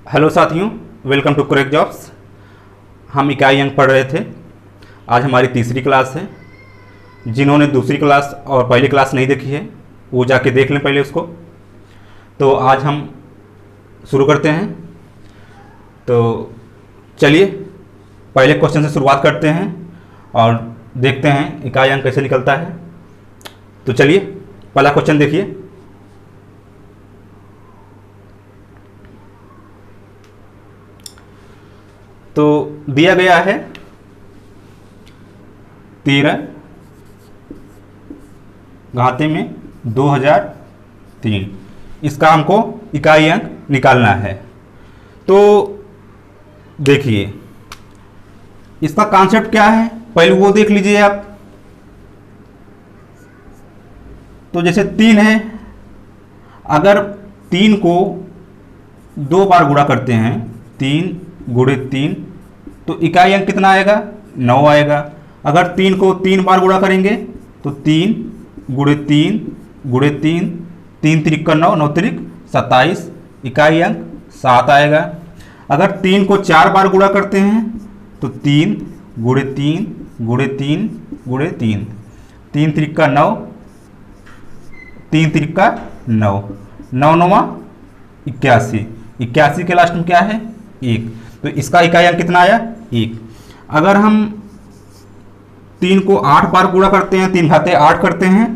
Hello साथियों, welcome to crack jobs. हम इकाई अंक पढ़ रहे थे। आज हमारी तीसरी क्लास है। जिन्होंने दूसरी क्लास और पहली क्लास नहीं देखी है वो जाके देख लें पहले उसको। तो आज हम शुरू करते हैं। तो चलिए पहले क्वेश्चन से शुरुआत करते हैं और देखते हैं इकाई अंक कैसे निकलता है। तो चलिए पहला क्वेश्चन देखिए। तो दिया गया है 13 घाते में 2003। इसका हमको इकाई अंक निकालना है। तो देखिए इसका कॉन्सेप्ट क्या है, पहले वो देख लीजिए आप। तो जैसे 3 है, अगर 3 को 2 बार गुणा करते हैं, 3 गुणे 3, तो इकाई अंक कितना आएगा? 9 आएगा। अगर 3 को 3 बार गुणा करेंगे तो 3 गुणे 3 गुणे 3, 3 त्रिक का 9, 9 त्रिक 27, इकाई अंक 7 आएगा। अगर 3 को 4 बार गुणा करते हैं तो 3 गुणे 3 गुणे 3 गुणे 3, 3 त्रिक का 9, 3 त्रिक का 9, 9 9 81, 81 के लास्ट में क्या है? 1। तो इसका इकाई अंक कितना आया? 1। अगर हम 3 को 8 बार गुणा करते हैं, 3 घाते 8 करते हैं,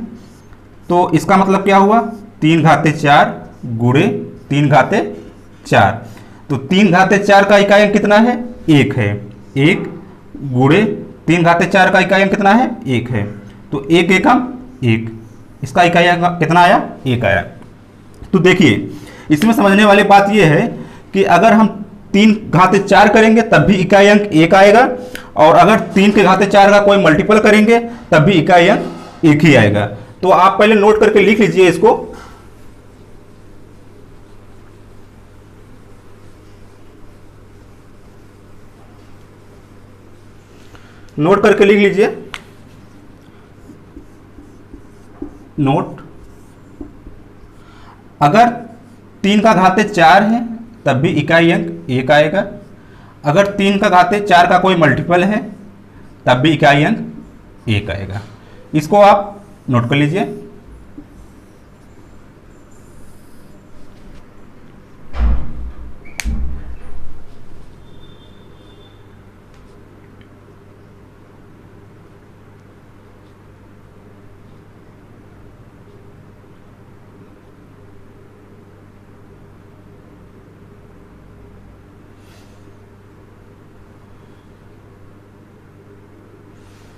तो इसका मतलब क्या हुआ? 3 घाते 4 गुणे 3 घाते 4। तो 3 घाते 4 का इकाई अंक कितना है? 1 है। 1 गुणे 3 घाते 4 का इकाई अंक कितना है? 1 है। तो 1 एकम 1, इसका इकाई अंक कितना आया? 1 आया। तो देखिए इसमें समझने वाली बात यह है कि अगर हम 3 घाते 4 करेंगे तब भी इकाई अंक 1 आएगा, और अगर 3 के घाते 4 का कोई मल्टीपल करेंगे तब भी इकाई अंक 1 ही आएगा। तो आप पहले नोट करके लिख लीजिए इसको। नोट करके लिख लीजिए। नोट, अगर 3 का घाते 4 है तब भी इकाई अंक 1 आएगा। अगर 3 का घाते 4 का कोई मल्टीपल है तब भी इकाई अंक 1 आएगा। इसको आप नोट कर लीजिए।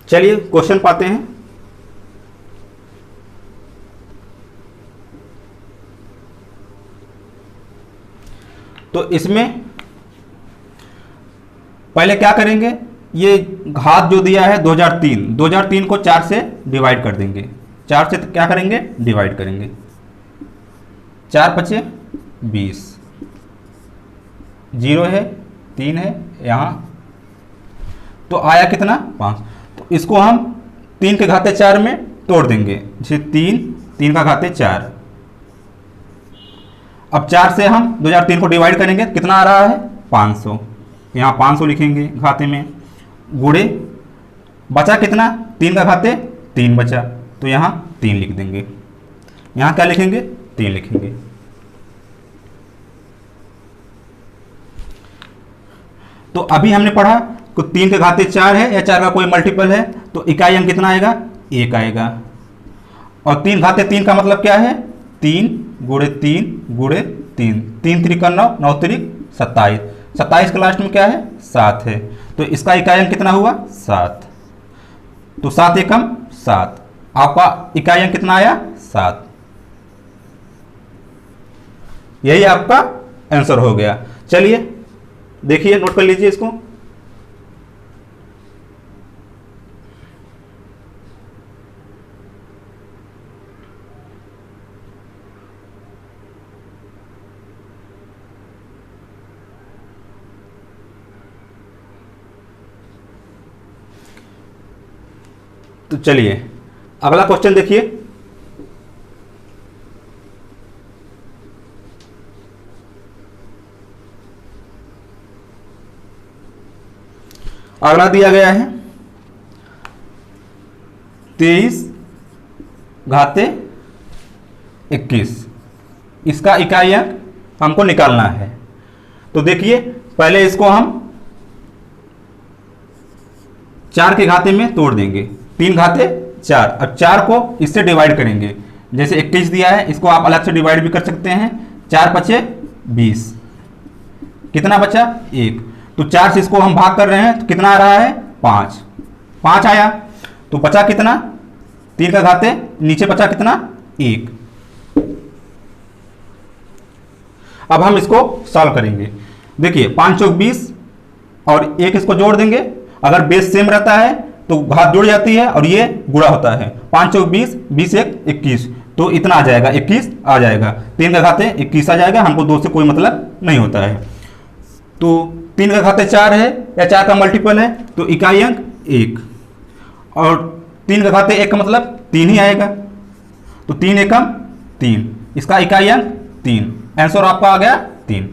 चलिए क्वेश्चन पाते हैं। तो इसमें पहले क्या करेंगे, ये घात जो दिया है 2003, 2003 को 4 से डिवाइड कर देंगे। 4 से क्या करेंगे? डिवाइड करेंगे। 4 पचे 20, 0 है, 3 है यहाँ, तो आया कितना? 5। तो इसको हम 3 के घाते 4 में तोड़ देंगे। जैसे 3 का घाते 4। अब 4 से हम 2003 को डिवाइड करेंगे, कितना आ रहा है? 500। यहाँ 500 लिखेंगे घाते में, गुणे बचा कितना? 3 का घाते 3 बचा, तो यहाँ 3 लिख देंगे। यहाँ क्या लिखेंगे? 3 लिखेंगे। तो अभी हमने पढ़ा तो 3 के घाते 4 है या 4 का कोई मल्टीपल है तो इकाई अंक कितना आएगा? 1 आएगा। और 3 घाते 3 का मतलब क्या है? 3 गुणे 3 गुणे 3, 3 त्रिक का 9, 9 त्रिक 27, 27 के लास्ट में क्या है? 7 है। तो इसका इकाई अंक कितना हुआ? 7। तो 7 एकम 7, आपका इकाई अंक कितना आया? 7। यही आपका आंसर हो गया। चलिए देखिए, नोट कर लीजिए इसको। तो चलिए अगला क्वेश्चन देखिए। अगला दिया गया है 23 घाते 21, इसका इकाई अंक हमको निकालना है। तो देखिए पहले इसको हम 4 के घाते में तोड़ देंगे, 3 घाते 4, और 4 को इससे डिवाइड करेंगे। जैसे 21 दिया है, इसको आप अलग से डिवाइड भी कर सकते हैं। 4 पचे 20, कितना बचा 1। तो 4 से इसको हम भाग कर रहे हैं तो कितना आ रहा है 5, 5 आया। तो बचा कितना 3 का घाते, नीचे बचा कितना 1। अब हम इसको सॉल्व करेंगे। देखिए 5 चौक 20 और 1 इसको जोड़ देंगे। अगर बेस सेम रहता है तो घात जुड़ जाती है और ये गुणा होता है। 5 चौक 20, 20 1 21, तो इतना आ जाएगा 21 आ जाएगा। 3 का घाते 21 आ जाएगा, हमको 2 से कोई मतलब नहीं होता है। तो 3 का घाते 4 है या 4 का मल्टीपल है, तो इकाई अंक 1, और 3 का घाते 1 का मतलब 3 ही आएगा। तो 3 एकम 3, इसका इकाई अंक 3। आंसर आपका आ गया 3।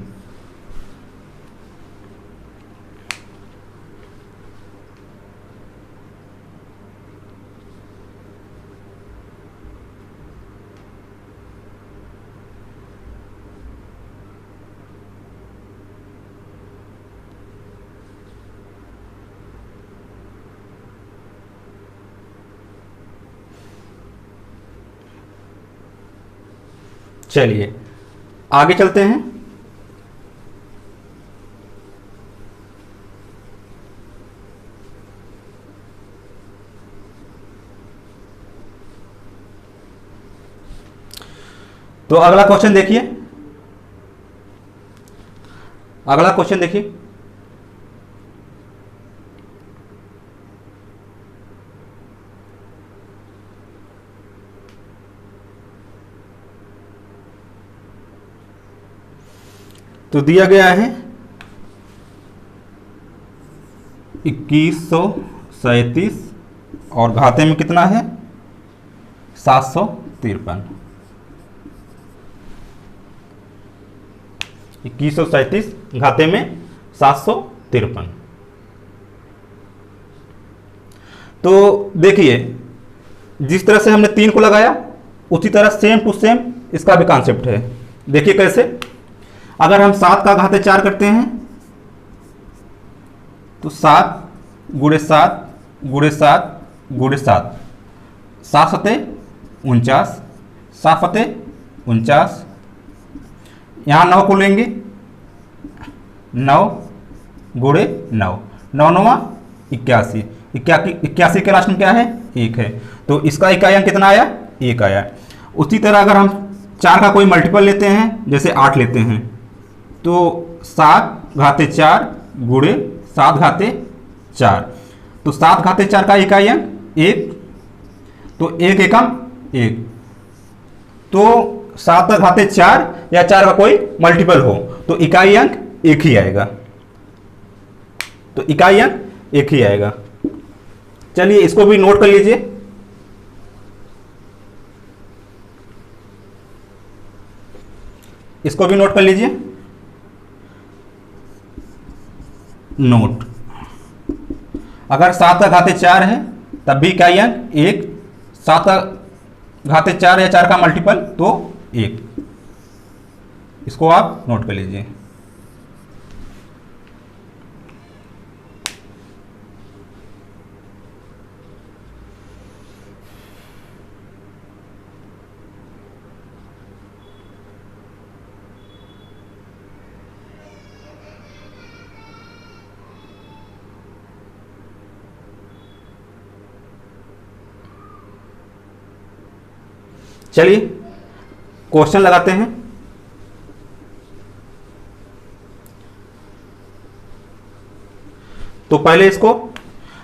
चलिए आगे चलते हैं। तो अगला क्वेश्चन देखिए, अगला क्वेश्चन देखिए। तो दिया गया है 2137 और घाते में कितना है 753। 2137 घाते में 753। तो देखिए जिस तरह से हमने 3 को लगाया उसी तरह सेम टू सेम इसका भी कॉन्सेप्ट है। देखिए कैसे, अगर हम 7 का घाते 4 करते हैं तो 7 गुणे 7 गुणे 7 गुणे 7, 7 सते 49, 7 फते 49। यहाँ 9 को लेंगे, 9 गुणे 9, 9 9 81, 81 के लास्ट में क्या है 1 है। तो इसका इकाई अंक कितना आया 1 आया। उसी तरह अगर हम 4 का कोई मल्टीपल लेते हैं, जैसे 8 लेते हैं, तो 7 घाते 4 गुणे 7 घाते 4, तो 7 घाते 4 का इकाई अंक 1, तो 1 एकम 1। तो 7 घाते 4 या 4 का कोई मल्टीपल हो तो इकाई अंक 1 ही आएगा, तो इकाई अंक 1 ही आएगा। चलिए इसको भी नोट कर लीजिए। इसको भी नोट कर लीजिए। नोट, अगर 7 का घाते 4 है तब भी इकाई अंक 1, 7 का घाते 4 या 4 का मल्टीपल तो 1। इसको आप नोट कर लीजिए। चलिए क्वेश्चन लगाते हैं। तो पहले इसको,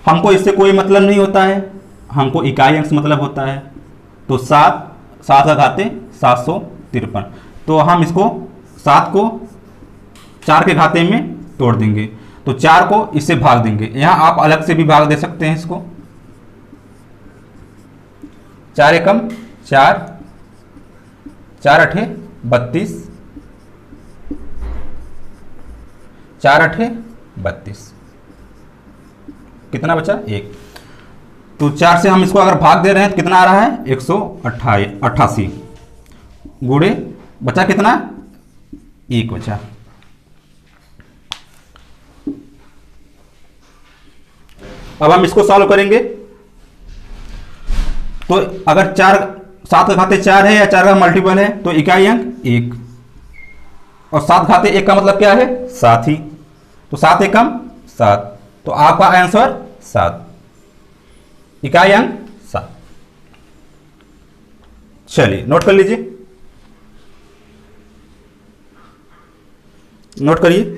हमको इससे कोई मतलब नहीं होता है, हमको इकाई अंक से मतलब होता है। तो 7 का घाते 753, तो हम इसको 7 को 4 के घाते में तोड़ देंगे, तो 4 को इससे भाग देंगे। यहाँ आप अलग से भी भाग दे सकते हैं इसको। 4 एकम 4, 4 अठे 32, 4 अठे 32। कितना बचा 1। तो 4 से हम इसको अगर भाग दे रहे हैं तो कितना आ रहा है 188 गुणे बचा कितना 1 बचा। अब हम इसको सॉल्व करेंगे। तो अगर 7 का घाते 4 है या 4 का मल्टीपल है तो इकाई अंक 1, और 7 घाते 1 का मतलब क्या है 7 ही, तो 7 एकम 7, तो आपका आंसर 7, इकाई अंक 7। चलिए नोट कर लीजिए, नोट करिए।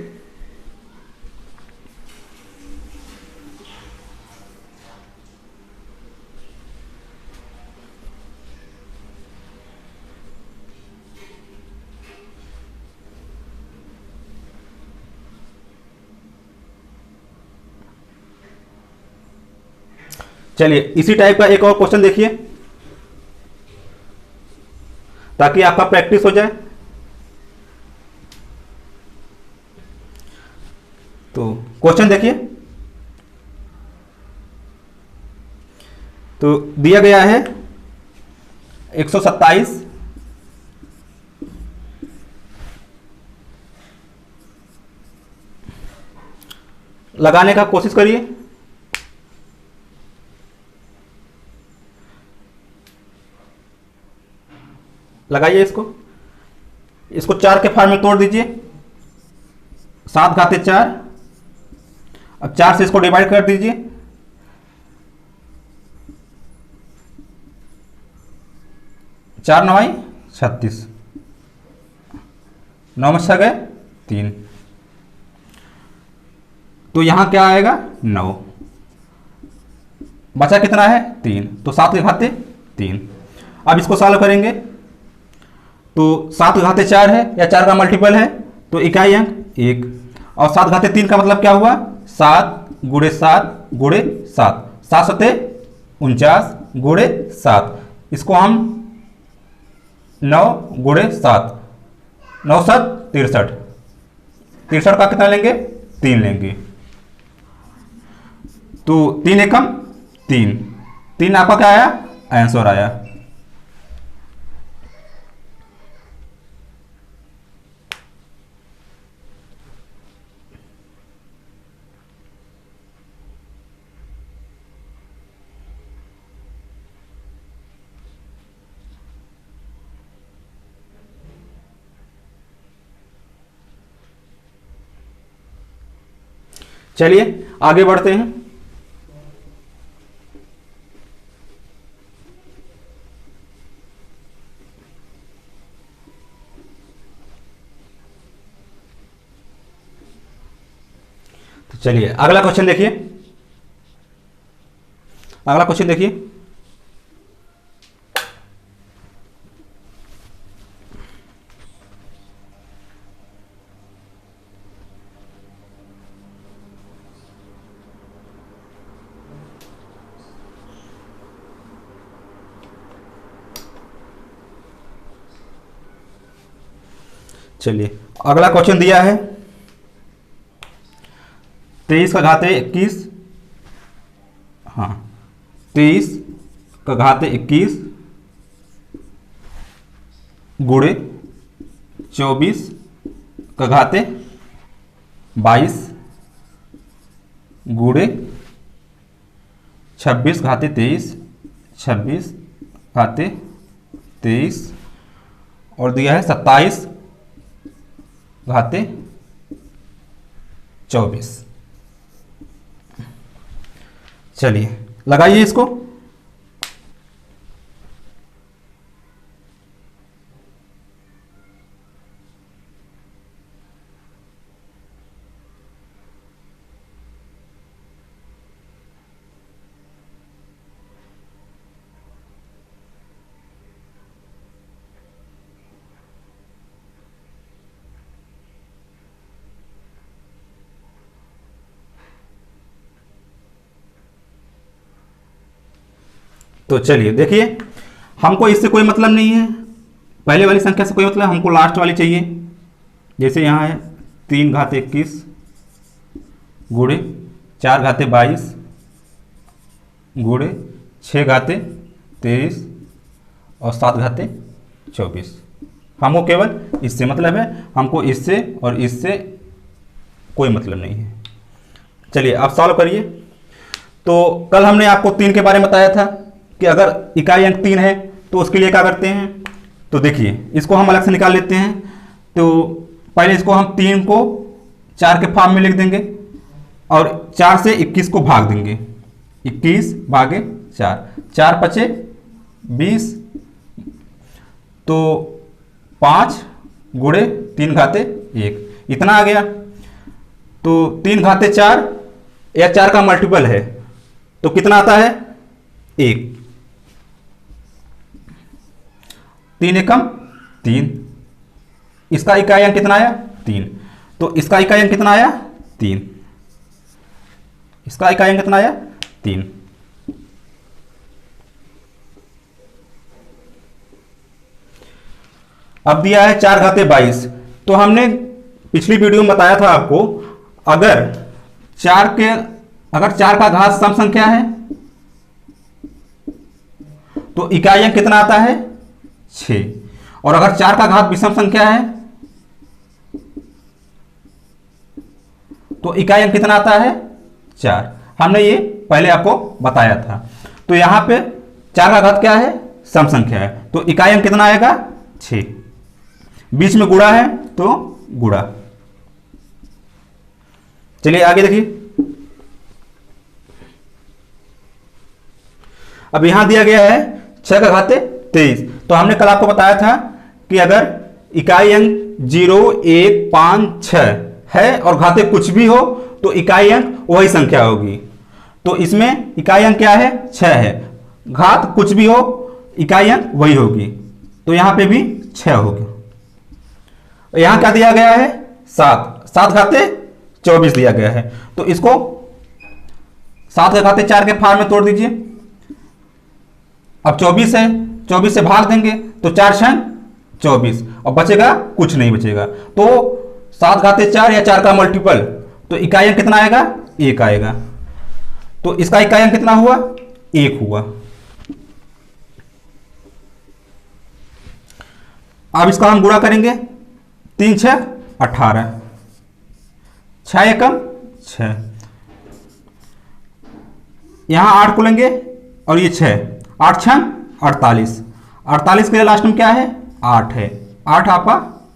चलिए इसी टाइप का एक और क्वेश्चन देखिए ताकि आपका प्रैक्टिस हो जाए। तो क्वेश्चन देखिए, तो दिया गया है 127 लगाने का कोशिश करिए। लगाइए इसको 4 के फार्म में तोड़ दीजिए, 7 घाते 4, अब 4 से इसको डिवाइड कर दीजिए, 4 9 36, 9 में 6 गए 3, तो यहां क्या आएगा 9, बचा कितना है 3, तो 7 के घाते 3। अब इसको सॉल्व करेंगे तो 7 घाते 4 है या 4 का मल्टीपल है तो इकाई अंक 1, और 7 घाते 3 का मतलब क्या हुआ 7 गुणे 7 गुणे 7, 7 सते 49 गुणे 7, इसको हम 9 गुणे 7, 9 7 63, 63 का कितना लेंगे 3 लेंगे, तो 3 एकम 3, 3 आपका क्या आया आंसर आया। चलिए आगे बढ़ते हैं। तो चलिए अगला क्वेश्चन देखिए, अगला क्वेश्चन देखिए, चलिए अगला क्वेश्चन दिया है 23 का घाते 21, हाँ 23 का घाते 21 गुणे 24 का घाते 22 गुणे 26 घाते 23, 26 घाते 23, और दिया है 27 घाते 24। चलिए लगाइए इसको, तो चलिए देखिए हमको इससे कोई मतलब नहीं है, पहले वाली संख्या से कोई मतलब, हमको लास्ट वाली चाहिए। जैसे यहाँ है 3 घाते 21 गुणे 4 घाते 22 गुणे 6 घाते 23 और 7 घाते 24। हमको केवल इससे मतलब है, हमको इससे और इससे कोई मतलब नहीं है। चलिए आप सॉल्व करिए। तो कल हमने आपको 3 के बारे में बताया था कि अगर इकाई अंक 3 है तो उसके लिए क्या करते हैं। तो देखिए इसको हम अलग से निकाल लेते हैं। तो पहले इसको हम 3 को 4 के फॉर्म में लिख देंगे और 4 से 21 को भाग देंगे। 21 भागे 4, 4 पचे 20, तो 5 गुणे 3 घाते 1 इतना आ गया। तो 3 घाते 4 या 4 का मल्टीपल है तो कितना आता है 1। 3 एकम 3, इसका इकाई अंक कितना आया 3, तो इसका इकाई अंक कितना आया 3, इसका इकाई अंक कितना आया 3। अब दिया है 4 घाते 22। तो हमने पिछली वीडियो में बताया था आपको, अगर 4 का घात सम संख्या है तो इकाई अंक कितना आता है 6, और अगर 4 का घात विषम संख्या है तो इकाई अंक कितना आता है 4। हमने ये पहले आपको बताया था। तो यहां पे 4 का घात क्या है सम संख्या है, तो इकाई अंक कितना आएगा 6। बीच में गुणा है तो गुणा। चलिए आगे देखिए। अब यहां दिया गया है 6 का घाते 23। तो हमने कल आपको बताया था कि अगर इकाई अंक 0, 1, 5, 6 है और घाते कुछ भी हो तो इकाई अंक वही संख्या होगी। तो इसमें इकाई अंक क्या है 6 है, घात कुछ भी हो इकाई अंक वही होगी, तो यहां पे भी 6 होगी। यहां क्या दिया गया है 7 घाते 24 दिया गया है। तो इसको 7 के घाते 4 के फॉर्म में तोड़ दीजिए। अब 24 है, 24 से भाग देंगे तो 4 छंग 24 और बचेगा कुछ नहीं बचेगा। तो 7 घाते 4 या 4 का मल्टीपल, तो इकाई अंक कितना आएगा 1 आएगा। तो इसका इकाई अंक कितना हुआ 1 हुआ। अब इसका हम गुणा करेंगे, 3 6 18, 6 एकम 6, यहां 8 को लेंगे और ये 6, 8 छंग 48, 48 के लास्ट में क्या है 8 है, 8 आपका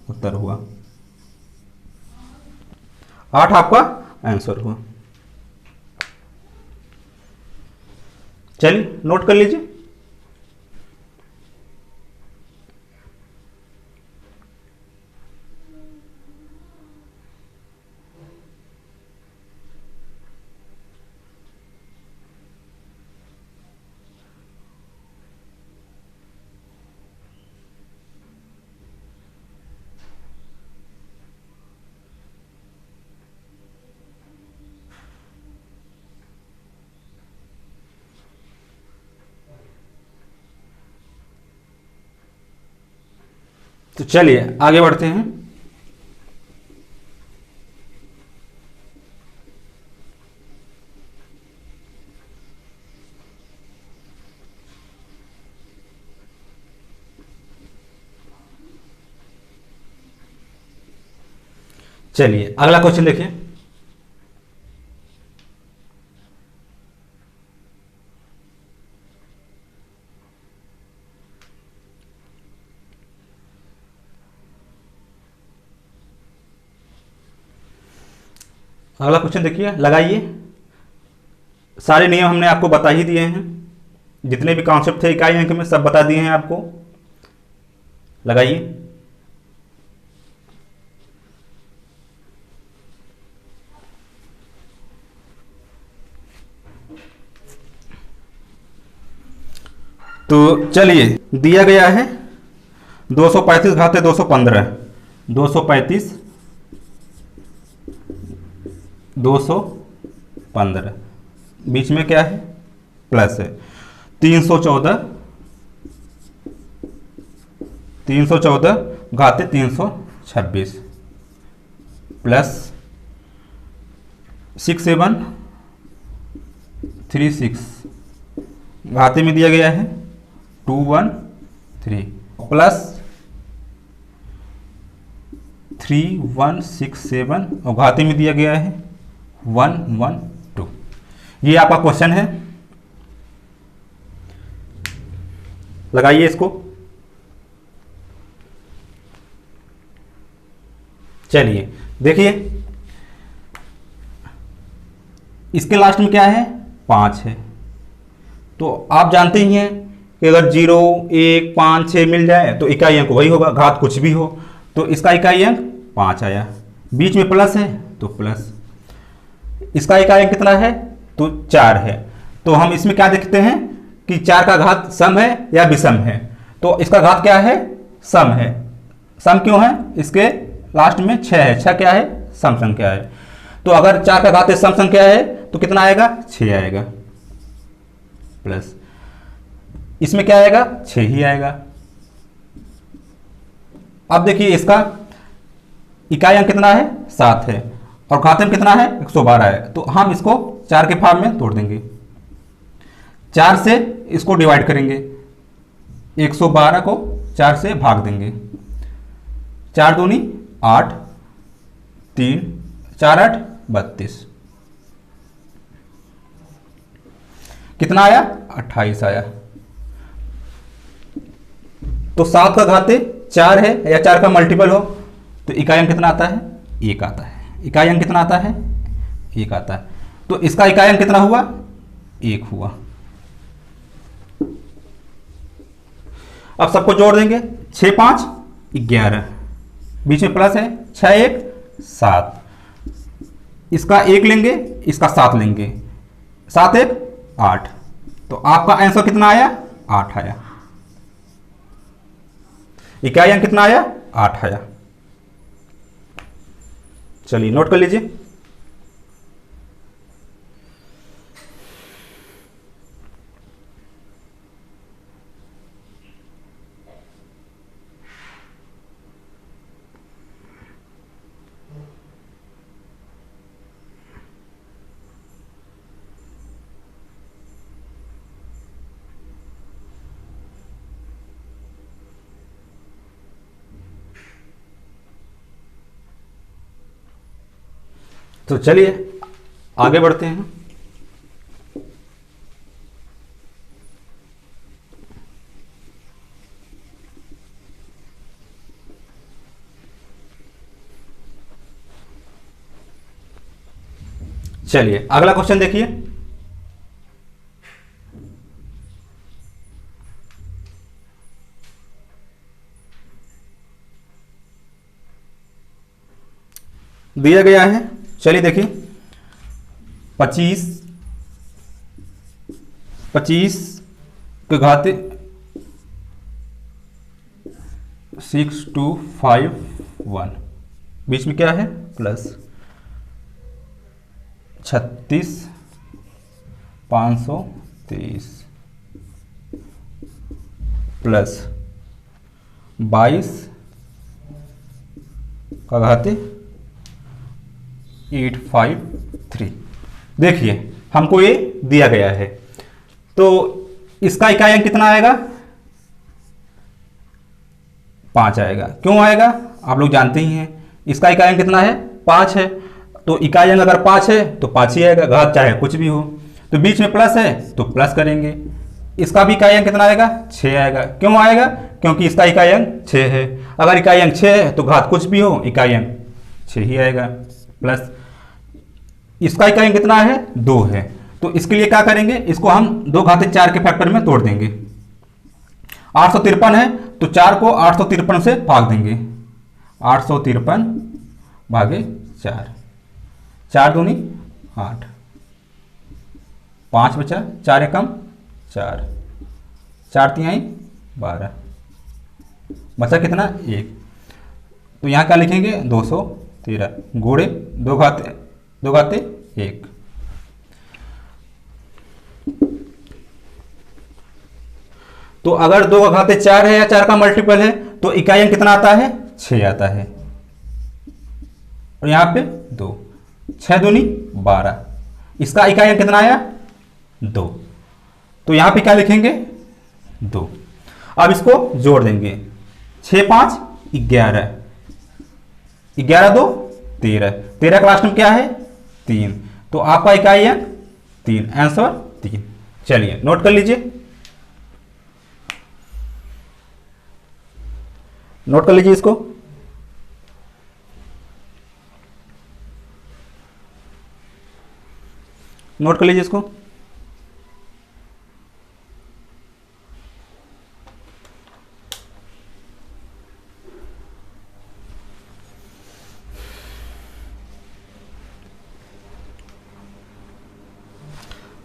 उत्तर हुआ, 8 आपका आंसर हुआ। चलिए नोट कर लीजिए। तो चलिए आगे बढ़ते हैं। चलिए अगला क्वेश्चन देखिए। अगला क्वेश्चन देखिए, लगाइए। सारे नियम हमने आपको बता ही दिए हैं, जितने भी कॉन्सेप्ट थे इकाई अंक में सब बता दिए हैं आपको। लगाइए। तो चलिए दिया गया है 235 घाते 215, 235 215, बीच में क्या है प्लस है, 314 घाते 326 प्लस 6736 घाते में दिया गया है 213 प्लस 3167 और घाते में दिया गया है 112। ये आपका क्वेश्चन है, लगाइए इसको। चलिए देखिए, इसके लास्ट में क्या है, 5 है। तो आप जानते ही हैं कि अगर 0, 1, 5, 6 मिल जाए तो इकाई अंक वही होगा, घात कुछ भी हो। तो इसका इकाई अंक 5 आया, बीच में प्लस है तो प्लस। इसका इकाई अंक कितना है, तो 4 है। तो हम इसमें क्या देखते हैं कि 4 का घात सम है या विषम है। तो इसका घात क्या है, सम है। सम क्यों है, इसके लास्ट में 6 है, 6 क्या है, सम संख्या है। तो अगर 4 का घात सम संख्या है तो कितना आएगा, 6 आएगा, प्लस इसमें क्या आएगा, 6 ही आएगा। अब देखिए इसका इकाई अंक कितना है, 7 है और घात में कितना है, 112 है। तो हम इसको 4 के फॉर्म में तोड़ देंगे, 4 से इसको डिवाइड करेंगे, 112 को 4 से भाग देंगे, 4 दूनी 8, 3, 4 8 32, कितना आया, 28 आया। तो 7 का घाते 4 है या 4 का मल्टीपल हो तो इकाई अंक कितना आता है, 1 आता है। इकाई अंक कितना आता है, 1 आता है। तो इसका इकाई अंक कितना हुआ, 1 हुआ। अब सबको जोड़ देंगे, 6 5 11, बीच में प्लस है, 6 1 7, इसका 1 लेंगे, इसका 7 लेंगे, 7 1 8। तो आपका आंसर कितना आया, 8 आया। इकाई अंक कितना आया, 8 आया। चलिए नोट कर लीजिए। तो चलिए आगे बढ़ते हैं। चलिए अगला क्वेश्चन देखिए। दिया गया है, चलिए देखिए, 25 के घाते 6251, बीच में क्या है, प्लस 36 523 प्लस 22 का घाते 853। देखिए हमको ये दिया गया है, तो इसका इकाई अंक कितना आएगा, 5 आएगा। क्यों आएगा, आप लोग जानते ही हैं, इसका इकाई अंक कितना है, 5 है। तो इकाई अंक अगर 5 है तो 5 ही आएगा, घात चाहे कुछ भी हो। तो बीच में प्लस है तो प्लस करेंगे। इसका भी इकाई अंक कितना आएगा, 6 आएगा। क्यों आएगा, क्योंकि इसका इकाई अंक 6 है। अगर इकाई अंक 6 है तो घात कुछ भी हो, इकाई अंक 6 ही आएगा। प्लस इसका इकाई अंक कितना है, 2 है। तो इसके लिए क्या करेंगे, इसको हम 2 घाते 4 के फैक्टर में तोड़ देंगे। 853 है तो 4 को 853 से भाग देंगे, 853 भागे 4, 4 दूनी 8, 5 बचा, 4 एकम 4, 4 तिहाई 12, बचा कितना, 1। तो यहाँ क्या लिखेंगे, 213 गुणे 2 घाते 1। तो अगर 2 का घाते 4 है या 4 का मल्टीपल है तो इकाई अंक कितना आता है, 6 आता है। और यहां पे 2, 6 दूनी 12, इसका इकाई अंक कितना आया, 2। तो यहाँ पे क्या लिखेंगे 2। अब इसको जोड़ देंगे 6 5 11, 11 2 13, 13 का लास्ट में क्या है 3, तो आपका इकाई अंक 3, आंसर 3। चलिए नोट कर लीजिए, नोट कर लीजिए इसको। नोट कर लीजिए इसको।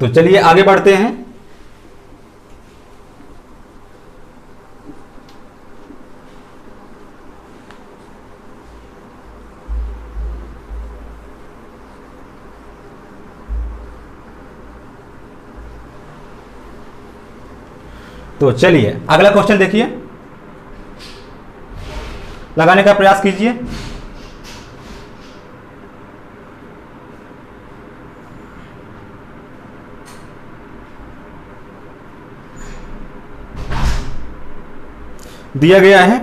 तो चलिए आगे बढ़ते हैं। तो चलिए अगला क्वेश्चन देखिए, लगाने का प्रयास कीजिए। दिया गया है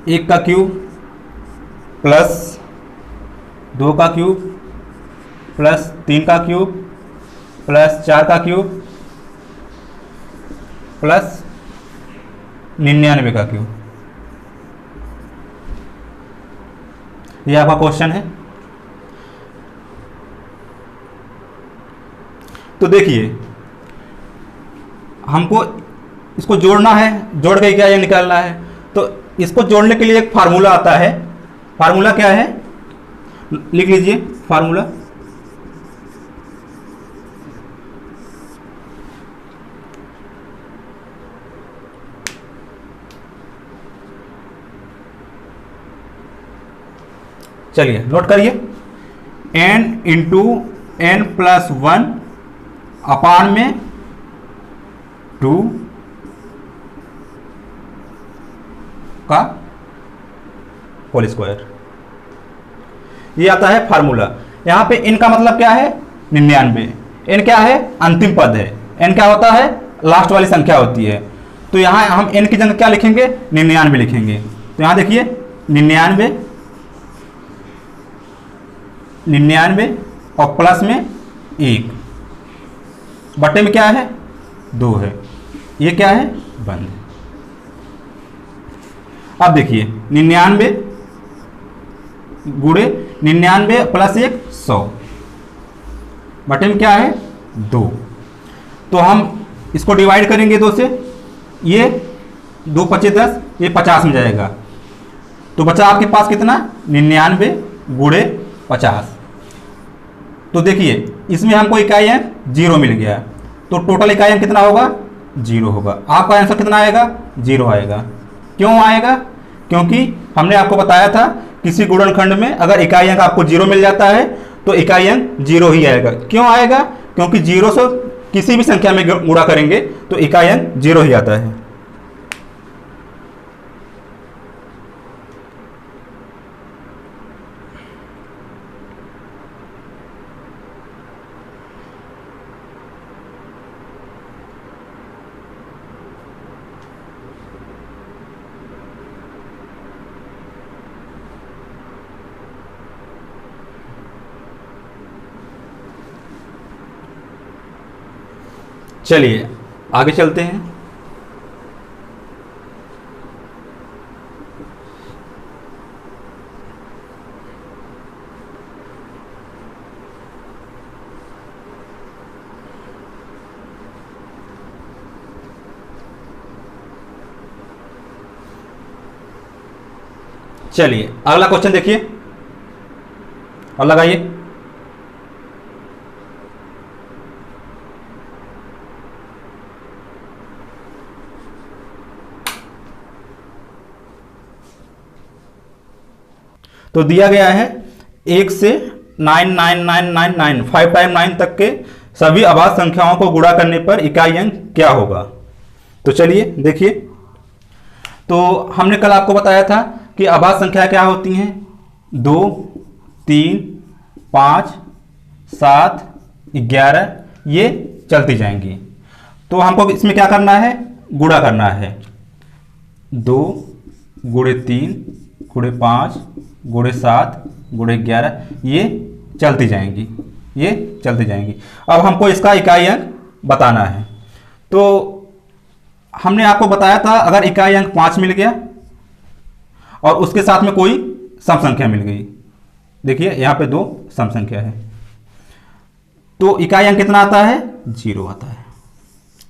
1 का क्यूब प्लस 2 का क्यूब प्लस 3 का क्यूब प्लस 4 का क्यूब प्लस 99 का क्यूब। यह आपका क्वेश्चन है। तो देखिए हमको इसको जोड़ना है, जोड़ के क्या ये निकालना है। तो इसको जोड़ने के लिए एक फार्मूला आता है। फार्मूला क्या है, लिख लीजिए फार्मूला। चलिए नोट करिए, n इंटू n प्लस 1 अपान में 2 का होल स्क्वायर। ये आता है फार्मूला। यहां पे n का मतलब क्या है 99। n क्या है अंतिम पद है, n क्या होता है लास्ट वाली संख्या होती है। तो यहां हम n की जगह क्या लिखेंगे 99 लिखेंगे। तो यहां देखिए 99 और प्लस में 1 बटे में क्या है 2 है, ये क्या है बंद। अब देखिए 99 गुणे 99 प्लस 1 100 बटे में क्या है 2। तो हम इसको डिवाइड करेंगे 2 से, ये 2 25 10, ये 50 में जाएगा। तो बचा आपके पास कितना 99 गुणे 50। तो देखिए इसमें हमको इकाई अंक 0 मिल गया, तो टोटल इकाई अंक कितना होगा 0 होगा। आपका आंसर कितना आएगा 0 आएगा। क्यों आएगा, क्योंकि हमने आपको बताया था किसी गुणनखंड में अगर इकाई अंक आपको 0 मिल जाता है तो इकाई अंक 0 ही आएगा। क्यों आएगा, क्योंकि 0 से किसी भी संख्या में गुणा करेंगे तो इकाई अंक 0 ही आता है। चलिए आगे चलते हैं। चलिए अगला क्वेश्चन देखिए और लगाइए। तो दिया गया है 1 से 99999 5 टाइम 9 तक के सभी अभाज्य संख्याओं को गुणा करने पर इकाई अंक क्या होगा। तो चलिए देखिए, तो हमने कल आपको बताया था कि अभाज्य संख्या क्या होती हैं 2 3 5 7, 11 ये चलती जाएंगी। तो हमको इसमें क्या करना है, गुणा करना है। 2 गुणे 3 गुणे 5 गुणे 7 गुणे 11 ये चलती जाएंगी, ये चलती जाएंगी। अब हमको इसका इकाई अंक बताना है। तो हमने आपको बताया था अगर इकाई अंक 5 मिल गया और उसके साथ में कोई सम संख्या मिल गई, देखिए यहाँ पे 2 सम संख्या है, तो इकाई अंक कितना आता है, 0 आता है।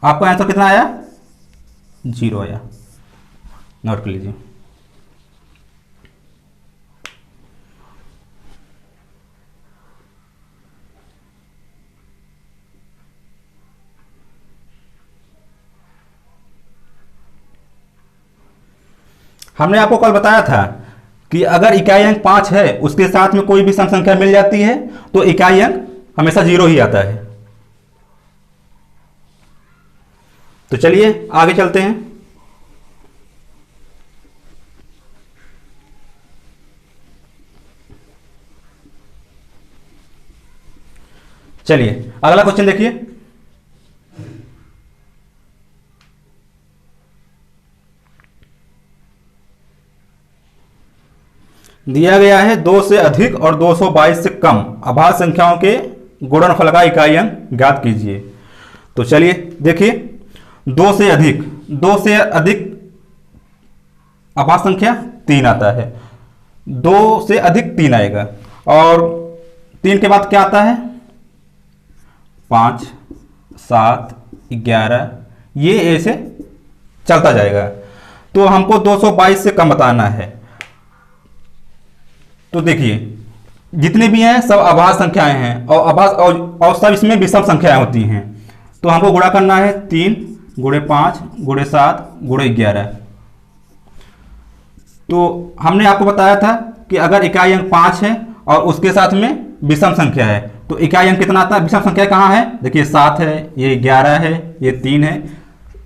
आपका आंसर कितना आया, 0 आया। नोट कर लीजिए। हमने आपको कल बताया था कि अगर इकाई अंक 5 है उसके साथ में कोई भी सम संख्या मिल जाती है तो इकाई अंक हमेशा 0 ही आता है। तो चलिए आगे चलते हैं। चलिए अगला क्वेश्चन देखिए। दिया गया है 2 से अधिक और 222 से कम अभाज्य संख्याओं के गुणनफल का इकाई अंक ज्ञात कीजिए। तो चलिए देखिए, 2 से अधिक, 2 से अधिक अभाज्य संख्या 3 आता है, 2 से अधिक 3 आएगा और 3 के बाद क्या आता है, 5, 7, 11 ये ऐसे चलता जाएगा। तो हमको 222 से कम बताना है। तो देखिए जितने भी हैं सब अभाज्य संख्याएं हैं और सब इसमें विषम संख्याएं होती हैं। तो हमको गुणा करना है 3 गुणे 5 गुणे 7 गुणे 11। तो हमने आपको बताया था कि अगर इकाई अंक 5 है और उसके साथ में विषम संख्या है तो इकाई अंक कितना आता है, विषम संख्या कहाँ है, देखिए 7 है, ये 11 है, ये 3 है।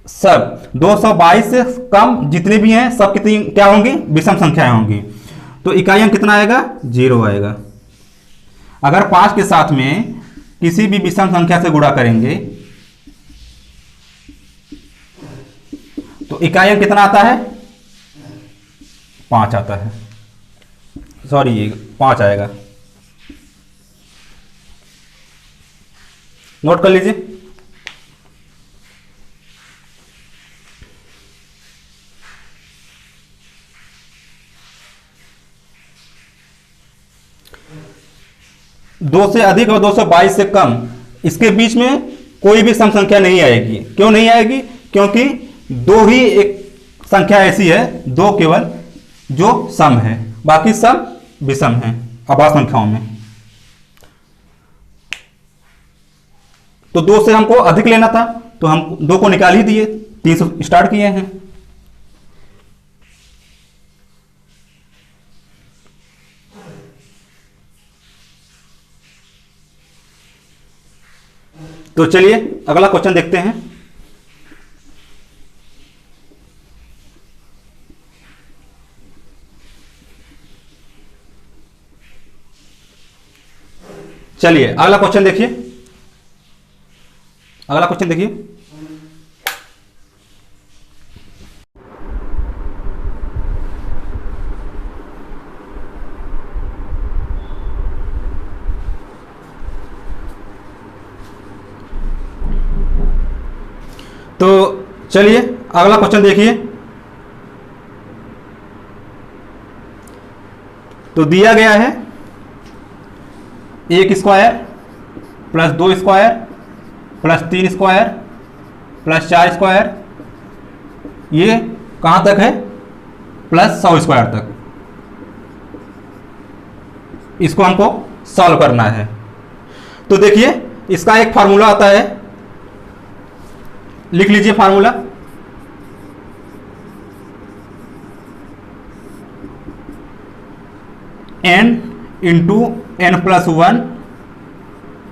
सब 222 से कम जितने भी हैं सब कितनी क्या होंगी, विषम संख्याएं होंगी। तो इकाई अंक कितना आएगा, 0 आएगा। अगर 5 के साथ में किसी भी विषम संख्या से गुणा करेंगे तो इकाई अंक कितना आता है, 5 आता है, सॉरी ये 5 आएगा। नोट कर लीजिए। दो से अधिक और 222 से कम इसके बीच में कोई भी सम संख्या नहीं आएगी। क्यों नहीं आएगी, क्योंकि 2 ही एक संख्या ऐसी है, 2 केवल जो सम है, बाकी सब विषम है अभाज्य संख्याओं में। तो 2 से हमको अधिक लेना था तो हम 2 को निकाल ही दिए, 3 से स्टार्ट किए हैं। तो चलिए अगला क्वेश्चन देखते हैं। चलिए अगला क्वेश्चन देखिए, अगला क्वेश्चन देखिए। तो चलिए अगला क्वेश्चन देखिए। तो दिया गया है 1 square plus 2 square plus 3 square plus 4 square, ये कहां तक है, प्लस 100 स्क्वायर तक। इसको हमको सॉल्व करना है। तो देखिए इसका एक फार्मूला आता है, लिख लीजिए formula. n into n plus 1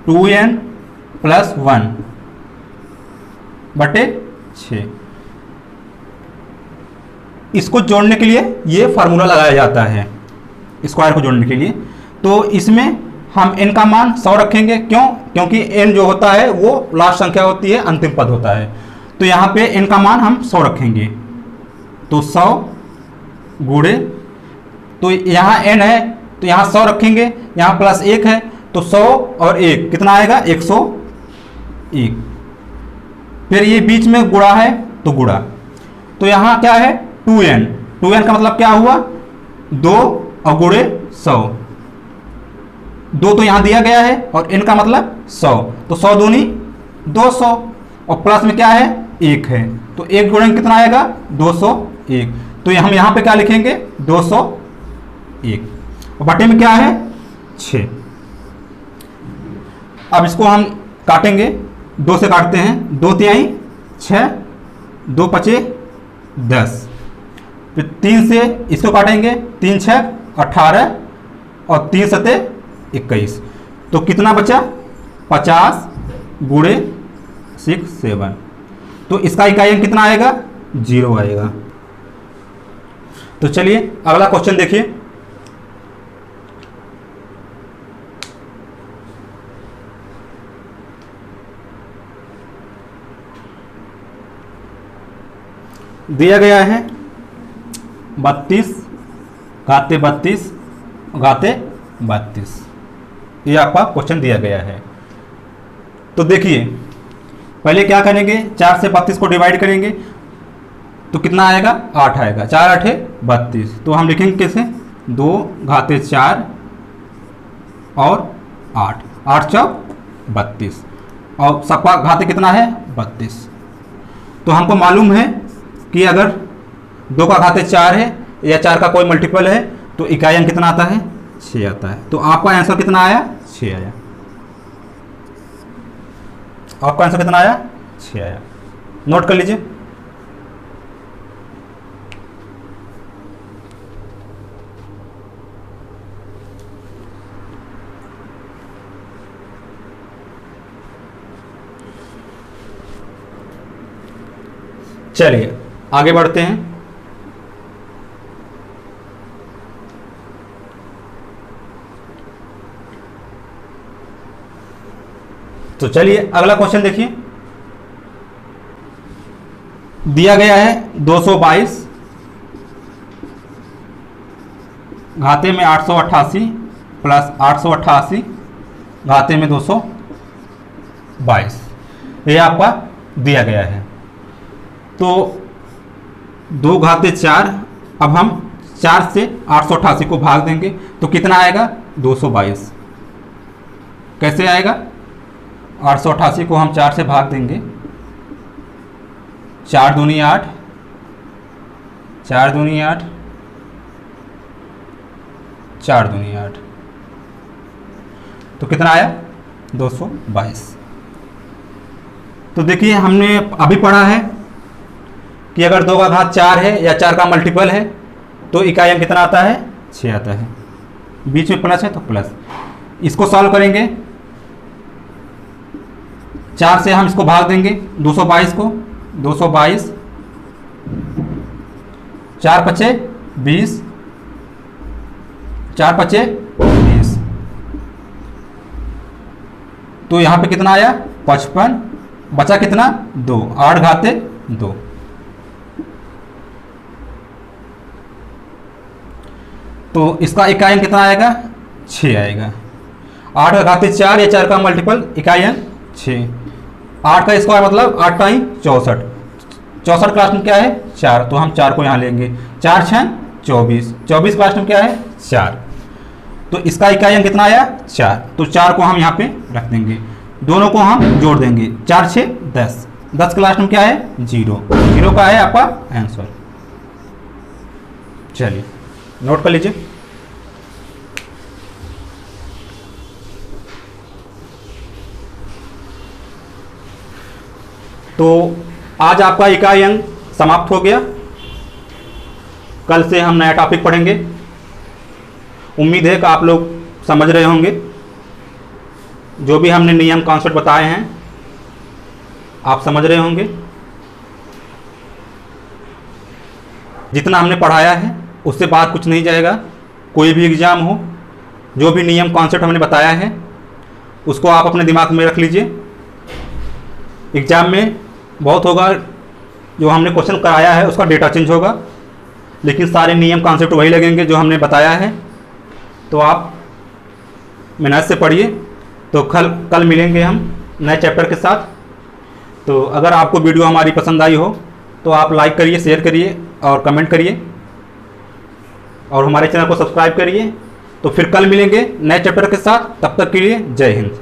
2n plus 1 बटे 6। इसको जोड़ने के लिए ये फार्मूला लगाया जाता है, स्क्वायर को जोड़ने के लिए। तो इसमें हम n का मान 100 रखेंगे। क्यों? क्योंकि n जो होता है वो लास्ट संख्या होती है, अंतिम पद होता है। तो यहाँ पे n का मान हम 100 रखेंगे। तो 100 गुणे, तो यहाँ n है तो यहाँ 100 रखेंगे, यहाँ प्लस 1 है तो 100 और 1 कितना आएगा? 101। फिर ये बीच में गुणा है तो गुणा, तो यहाँ क्या है? 2n। 2n का मतलब क्या हुआ? 2 और गुणे 100, 2 तो यहाँ दिया गया है और n का मतलब 100, तो 100 दूनी 200 और प्लस में क्या है? 1 है, तो 1 गुणे कितना आएगा? 201। तो हम यहाँ पे क्या लिखेंगे? 201 और बटे में क्या है? 6। अब इसको हम काटेंगे, 2 से काटते हैं, 2 तिहाई 6, 2 पचे 10, फिर 3 से इसको काटेंगे, 3 6 18 और 3 सते 21, तो कितना बचा? 50 गुणे 6 7, तो इसका इकाई अंक कितना आएगा? 0 आएगा। तो चलिए अगला क्वेश्चन देखिए। दिया गया है 32 घाते 32 घाते 32, ये आपका क्वेश्चन दिया गया है। तो देखिए पहले क्या करेंगे? 4 से 32 को डिवाइड करेंगे तो कितना आएगा? 8 आएगा। 4 8 32, तो हम लिखेंगे कैसे? 2 घाते 4 और 8, 8 चौक 32 और सबका घाते कितना है? 32। तो हमको मालूम है कि अगर 2 का घाते 4 है या 4 का कोई मल्टीपल है तो इकाई अंक कितना आता है? 6 आता है। तो आपका आंसर कितना आया? 6 आया। आपका आंसर कितना आया? 6 आया। नोट कर लीजिए। चलिए आगे बढ़ते हैं। तो चलिए अगला क्वेश्चन देखिए। दिया गया है 222 घाते में 888 प्लस 888 घाते में 222, ये आपका दिया गया है। तो 2 घाते 4, अब हम 4 से 888 को भाग देंगे तो कितना आएगा? 222। कैसे आएगा? 888 को हम 4 से भाग देंगे, 4 दूनी 8, 4 दूनी 8, 4 दूनी 8, तो कितना आया? 222। तो देखिए हमने अभी पढ़ा है कि अगर 2 का घात 4 है या 4 का मल्टीपल है तो इकाई अंक कितना आता है? 6 आता है। बीच में प्लस है तो प्लस। इसको सॉल्व करेंगे, 4 से हम इसको भाग देंगे 222 को, 222, 4 पचे 20, 4 पचे 20, तो यहाँ पे कितना आया? 55, बचा कितना? 2, 8 घाते 2, तो इसका इकाई अंक कितना आएगा? 6 आएगा। 8 का घाते 4 या 4 का मल्टीपल, इकाई अंक 6। 8 का स्क्वायर मतलब 8 टाइम 64, 64 क्लास में क्या है? 4, तो हम 4 को यहाँ लेंगे, 4 6 24, 24 क्लास में क्या है? 4, तो इसका इकाई अंक कितना आया? 4, तो 4 को हम यहाँ पे रख देंगे, दोनों को हम जोड़ देंगे, 4 6 10, 10 क्लास में क्या है? 0, 0 का है आपका आंसर। चलिए नोट कर लीजिए। तो आज आपका इकाई अंक समाप्त हो गया। कल से हम नया टॉपिक पढ़ेंगे। उम्मीद है कि आप लोग समझ रहे होंगे, जो भी हमने नियम कॉन्सेप्ट बताए हैं आप समझ रहे होंगे। जितना हमने पढ़ाया है उससे बाहर कुछ नहीं जाएगा। कोई भी एग्ज़ाम हो जो भी नियम कॉन्सेप्ट हमने बताया है उसको आप अपने दिमाग में रख लीजिए। एग्ज़ाम में बहुत होगा जो हमने क्वेश्चन कराया है उसका डेटा चेंज होगा, लेकिन सारे नियम कॉन्सेप्ट वही लगेंगे जो हमने बताया है। तो आप मेहनत से पढ़िए। तो कल मिलेंगे हम नए चैप्टर के साथ। तो अगर आपको वीडियो हमारी पसंद आई हो तो आप लाइक करिए, शेयर करिए और कमेंट करिए और हमारे चैनल को सब्सक्राइब करिए। तो फिर कल मिलेंगे नए चैप्टर के साथ। तब तक के लिए जय हिंद।